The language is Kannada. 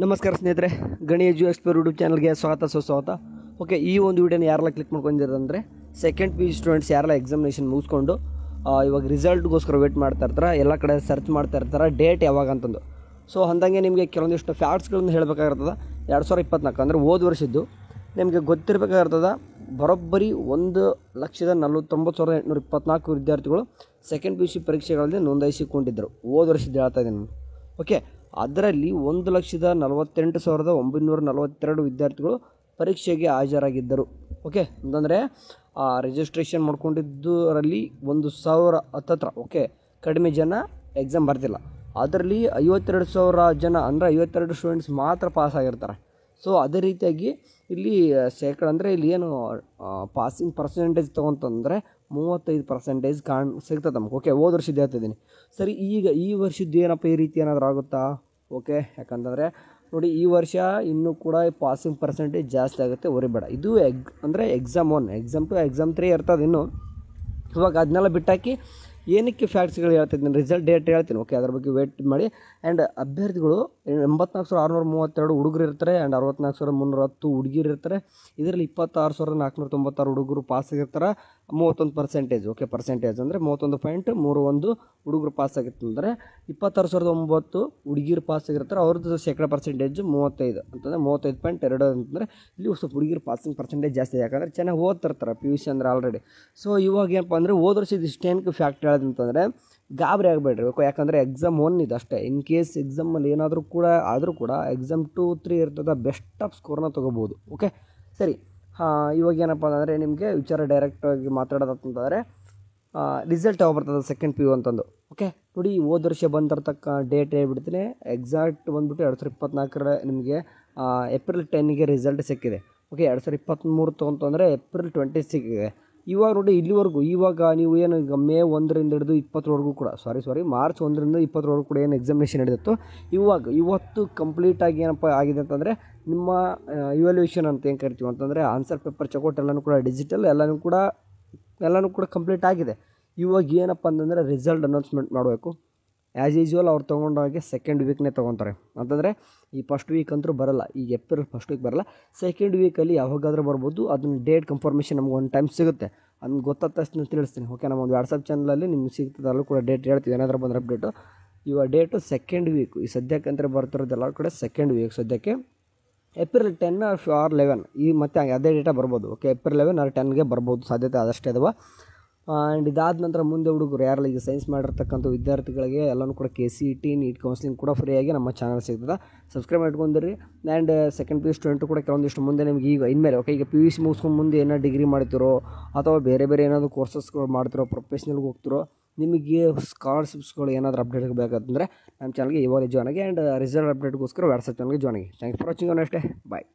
ನಮಸ್ಕಾರ ಸ್ನೇಹಿತರೆ, ಗಣಿ ಎಜು ಎಕ್ಸ್ಪ್ಲೋರ್ ಯೂಟ್ಯೂಬ್ ಚಾನಲ್ಗೆ ಸುಸ್ವಾಗತ. ಓಕೆ, ಈ ಒಂದು ವಿಡಿಯೋನ ಯಾರೆಲ್ಲ ಕ್ಲಿಕ್ ಮಾಡ್ಕೊಂಡಿರೋದಂದರೆ ಸೆಕೆಂಡ್ ಪಿ ಯು ಸ್ಟೂಡೆಂಟ್ಸ್ ಯಾರೆಲ್ಲ ಎಕ್ಸಾಮಿನೇಷನ್ ಮುಗಿಸ್ಕೊಂಡು ಇವಾಗ ರಿಸಲ್ಟ್ಗೋಸ್ಕರ ವೇಟ್ ಮಾಡ್ತಾ ಇರ್ತಾರೆ, ಎಲ್ಲ ಕಡೆ ಸರ್ಚ್ ಮಾಡ್ತಾ ಇರ್ತಾರೆ ಡೇಟ್ ಯಾವಾಗ ಅಂತಂದು. ಸೊ ಅಂದಂಗೆ ನಿಮಗೆ ಕೆಲವೊಂದಿಷ್ಟು ಫ್ಯಾಕ್ಟ್ಸ್ಗಳನ್ನು ಹೇಳಬೇಕಾಗಿರ್ತದೆ. 2024 ಅಂದರೆ ಹೋದ ವರ್ಷದ್ದು ನಿಮಗೆ ಗೊತ್ತಿರಬೇಕಾಗಿರ್ತದೆ. ಬರೋಬ್ಬರಿ 1,49,824 ವಿದ್ಯಾರ್ಥಿಗಳು ಸೆಕೆಂಡ್ ಪಿ ಯು ಸಿ ಪರೀಕ್ಷೆಗಳಲ್ಲಿ ನೋಂದಾಯಿಸಿಕೊಂಡಿದ್ದರು. ಹೋದ ವರ್ಷದ್ದು ಹೇಳ್ತಾ ಇದ್ದೀನಿ ನಾನು. ಓಕೆ, ಅದರಲ್ಲಿ 1,48,942 ವಿದ್ಯಾರ್ಥಿಗಳು ಪರೀಕ್ಷೆಗೆ ಹಾಜರಾಗಿದ್ದರು. ಓಕೆ, ಅಂತಂದರೆ ರಿಜಿಸ್ಟ್ರೇಷನ್ ಮಾಡ್ಕೊಂಡಿದ್ದರಲ್ಲಿ 1,000 ಹತ್ತತ್ರ. ಓಕೆ, ಕಡಿಮೆ ಜನ ಎಕ್ಸಾಮ್ ಬರ್ತಿಲ್ಲ. ಅದರಲ್ಲಿ 52,000 ಜನ ಅಂದರೆ 52 ಸ್ಟೂಡೆಂಟ್ಸ್ ಮಾತ್ರ ಪಾಸ್ ಆಗಿರ್ತಾರೆ. ಸೊ ಅದೇ ರೀತಿಯಾಗಿ ಇಲ್ಲಿ ಶೇಕಡ ಅಂದರೆ ಇಲ್ಲಿ ಏನು ಪಾಸಿಂಗ್ ಪರ್ಸೆಂಟೇಜ್ ತೊಗೊಂತಂದರೆ 35% ಸಿಗ್ತದೆ ನಮ್ಗೆ. ಓಕೆ, ಹೋದ ವರ್ಷದ್ದು ಹೇಳ್ತಿದ್ದೀನಿ. ಸರಿ, ಈಗ ಈ ವರ್ಷದ್ದು ಏನಪ್ಪ ಈ ರೀತಿ ಏನಾದರೂ ಆಗುತ್ತಾ? ಓಕೆ, ಯಾಕಂತಂದರೆ ನೋಡಿ, ಈ ವರ್ಷ ಇನ್ನೂ ಕೂಡ ಪಾಸಿಂಗ್ ಪರ್ಸೆಂಟೇಜ್ ಜಾಸ್ತಿ ಆಗುತ್ತೆ, ಹೊರಿಬೇಡ. ಇದು ಅಂದರೆ ಎಕ್ಸಾಮ್ 1, ಎಕ್ಸಾಮ್ 2, ಎಕ್ಸಾಮ್ 3 ಇರ್ತದೆ ಇನ್ನು. ಇವಾಗ ಅದನ್ನೆಲ್ಲ ಬಿಟ್ಟಾಕಿ ಏನಕ್ಕೆ ಫ್ಯಾಕ್ಟ್ಸ್ಗಳು ಹೇಳ್ತಿದ್ದೀನಿ, ರಿಸಲ್ಟ್ ಡೇಟ್ ಹೇಳ್ತೀನಿ. ಓಕೆ, ಅದ್ರ ಬಗ್ಗೆ ವೇಟ್ ಮಾಡಿ. ಆ್ಯಂಡ್ ಅಭ್ಯರ್ಥಿಗಳು 84,632 ಹುಡುಗರು ಇರ್ತಾರೆ ಆ್ಯಂಡ್ 64,310 ಹುಡುಗಿರು ಇರ್ತಾರೆ. ಇದರಲ್ಲಿ 26,496 ಹುಡುಗರು ಪಾಸ್ ಆಗಿರ್ತಾರೆ. 31%. ಓಕೆ, ಪರ್ಸೆಂಟೇಜ್ ಅಂದರೆ 31.31 ಹುಡುಗರು ಪಾಸ್ ಆಗಿತ್ತು. ಅಂದರೆ 26,900 ಹುಡುಗಿರು ಪಾಸ್ ಆಗಿರ್ತಾರೆ. ಅವ್ರದ್ದು ಶೇಕಡ ಪರ್ಸೆಂಟೇಜ್ 35 ಅಂತಂದರೆ 35.2 ಅಂತಂದರೆ ಇಲ್ಲಿ ಸ್ವಲ್ಪ ಹುಡುಗಿರು ಪಾಸಿಂಗ್ ಪರ್ಸೆಂಟೇಜ್ ಜಾಸ್ತಿ, ಯಾಕಂದರೆ ಚೆನ್ನಾಗಿ ಓದ್ತಿರ್ತಾರೆ ಪಿ ಯು ಸಿ ಅಂದರೆ ಆಲ್ರೆಡಿ. ಸೊ ಇವಾಗ ಏನಪ್ಪ ಅಂದರೆ ಹೋದ ವರ್ಷದ ಇಷ್ಟೇನಕ್ಕೆ ಫ್ಯಾಕ್ಟ್ ಹೇಳೋದಂತಂದರೆ ಗಾಬರಿ ಆಗಬೇಡ್ರಿ. ಓಕೆ, ಯಾಕಂದರೆ ಎಕ್ಸಾಮ್ 1 ಇದು ಅಷ್ಟೇ. ಇನ್ ಕೇಸ್ ಎಕ್ಸಾಮಲ್ಲಿ ಏನಾದರೂ ಕೂಡ ಎಕ್ಸಾಮ್ 2, 3 ಇರ್ತದೆ, ಬೆಸ್ಟ್ ಆಫ್ ಸ್ಕೋರ್ನ ತೊಗೋಬೋದು. ಓಕೆ, ಸರಿ. ಇವಾಗ ಏನಪ್ಪ ಅಂದರೆ ನಿಮಗೆ ವಿಚಾರ ಡೈರೆಕ್ಟಾಗಿ ಮಾತಾಡೋದಂತಂದರೆ ರಿಸಲ್ಟ್ ಯಾವಾಗ ಬರ್ತದೆ ಸೆಕೆಂಡ್ ಪಿ ಯು ಅಂತಂದು. ಓಕೆ, ನೋಡಿ, ಹೋದ ವರ್ಷ ಬಂದಿರತಕ್ಕ ಡೇಟ್ ಹೇಳ್ಬಿಡ್ತೀನಿ. ಎಕ್ಸಾಕ್ಟ್ ಬಂದುಬಿಟ್ಟು 2024 ನಿಮಗೆ ಏಪ್ರಿಲ್ 10ಗೆ ರಿಸಲ್ಟ್ ಸಿಕ್ಕಿದೆ. ಓಕೆ, 2023 ತೊಗೊಂತಂದರೆ ಏಪ್ರಿಲ್ 26 ಇದೆ. ಇವಾಗ ನೋಡಿ, ಇಲ್ಲಿವರೆಗೂ ಇವಾಗ ನೀವು ಏನು ಈಗ ಮೇ 1ರಿಂದ ಹಿಡಿದು 20ವರೆಗೂ ಕೂಡ ಮಾರ್ಚ್ 1ರಿಂದ 20ವರೆಗೂ ಕೂಡ ಏನು ಎಕ್ಸಾಮಿನೇಷನ್ ನಡೆದಿತ್ತು, ಇವತ್ತು ಕಂಪ್ಲೀಟಾಗಿ ಏನಪ್ಪ ಆಗಿದೆ ಅಂತಂದರೆ ನಿಮ್ಮ ಇವ್ಯಾಲ್ಯೂಯೇಷನ್ ಅಂತ ಏನು ಕರಿತೀವಿ ಅಂತಂದರೆ ಆನ್ಸರ್ ಪೇಪರ್ ಚೌಕಟ್ಟು ಎಲ್ಲನೂ ಕೂಡ ಡಿಜಿಟಲ್ ಎಲ್ಲನೂ ಕೂಡ ಕಂಪ್ಲೀಟ್ ಆಗಿದೆ. ಇವಾಗ ಏನಪ್ಪ ಅಂತಂದರೆ ರಿಸಲ್ಟ್ ಅನೌನ್ಸ್ಮೆಂಟ್ ಮಾಡಬೇಕು. ಆ್ಯಸ್ ಯೂಶ್ವಲ್ ಅವ್ರು ತೊಗೊಂಡಾಗೆ ಸೆಕೆಂಡ್ ವೀಕ್ನೇ ತೊಗೊತಾರೆ. ಅಂತಂದರೆ ಈ ಫಸ್ಟ್ ವೀಕ್ ಅಂತೂ ಬರೋಲ್ಲ, ಈಗ ಏಪ್ರಿಲ್ ಫಸ್ಟ್ ವೀಕ್ ಬರೋಲ್ಲ, ಸೆಕೆಂಡ್ ವೀಕಲ್ಲಿ ಯಾವಾಗಾದರೂ ಬರ್ಬೋದು. ಅದನ್ನ ಡೇಟ್ ಕನ್ಫರ್ಮೇಷನ್ ನಮ್ಗೆ ಒಂದು ಟೈಮ್ ಸಿಗುತ್ತೆ, ಅದನ್ನ ಗೊತ್ತಾದ ತಕ್ಷಣ ತಿಳಿಸ್ತೀನಿ. ಓಕೆ, ನಮ್ಮ ಒಂದು ವಾಟ್ಸಪ್ ಚಾನಲಲ್ಲಿ ನಿಮ್ಗೆ ಸಿಗ್ತದೆ, ಅಲ್ಲೂ ಕೂಡ ಡೇಟ್ ಹೇಳ್ತೀವಿ ಏನಾದರೂ ಬಂದರೆ ಅಪ್ಡೇಟು. ಇವಾಗ ಡೇಟು ಸೆಕೆಂಡ್ ವೀಕ್, ಈ ಸದ್ಯಕ್ಕೆ ಅಂತ ಬರ್ತಿರೋದು ಎಲ್ಲ ಕಡೆ ಸೆಕೆಂಡ್ ವೀಕ್. ಸದ್ಯಕ್ಕೆ ಏಪ್ರಿಲ್ 10 ಆರ್ 11 ಈ ಮತ್ತೆ ಅದೇ ಡೇಟಾ ಬರ್ಬೋದು. ಓಕೆ, ಏಪ್ರಿಲ್ 11 ಆರ್ 10ಗೆ ಬರ್ಬೋದು, ಸಾಧ್ಯತೆ ಅದಷ್ಟೇ ಅದಾವ. ಆ್ಯಂಡ್ ಇದಾದ ನಂತರ ಮುಂದೆ ಹುಡುಗರು ಯಾರೆಲ್ಲ ಈಗ ಸೈನ್ಸ್ ಮಾಡಿರ್ತಕ್ಕಂಥ ವಿದ್ಯಾರ್ಥಿಗಳಿಗೆ ಎಲ್ಲನೂ ಕೂಡ KCET ನೀಟ್ ಕೌನ್ಸಿಲಿಂಗ್ ಕೂಡ ಫ್ರೀಯಾಗಿ ನಮ್ಮ ಚಾನಲ್ ಸಿಗ್ತದೆ. ಸಬ್ಸ್ಕ್ರೈಬ್ ಮಾಡ್ಕೊಂಡಿರಿ. And second P U student ಕೂಡ ಕೆಲವೊಂದಿಷ್ಟು ಮುಂದೆ ನಿಮಗೆ ಈಗ ಇನ್ಮೇಲೆ ಓಕೆ, ಈಗ PUC ಮುಗಿಸ್ಕೊಂಡು ಮುಂದೆ ಏನೋ ಡಿಗ್ರಿ ಮಾಡ್ತಿರೋ ಅಥವಾ ಬೇರೆ ಏನಾದರೂ ಕೋರ್ಸಸ್ಗಳು ಮಾಡ್ತಿರೋ, ಪ್ರೊಫೆಷ್ನಲ್ಗೆ ಹೋಗ್ತಿರೋ, ನಿಮಗೆ ಸ್ಕಾಲರ್ಶಿಪ್ಸ್ಗಳು ಏನಾದರೂ ಅಪ್ಡೇಟ್ ಬೇಕಂತಂದರೆ ನಮ್ಮ ಚಾನಲ್ಗೆ ಇವಾಗ ಜಾಯ್ನ್ ಆಗಿ. ಆ್ಯಂಡ್ ರಿಸಲ್ಟ್ ಅಪ್ಡೇಟ್ಗೋಸ್ಕರ ವಾಟ್ಸಪ್ ಚಾನಲ್ಗೆ ಜಾಯ್ನ್ ಆಗಿ. Thanks for watching. ಅಷ್ಟೇ, ಬಾಯ್.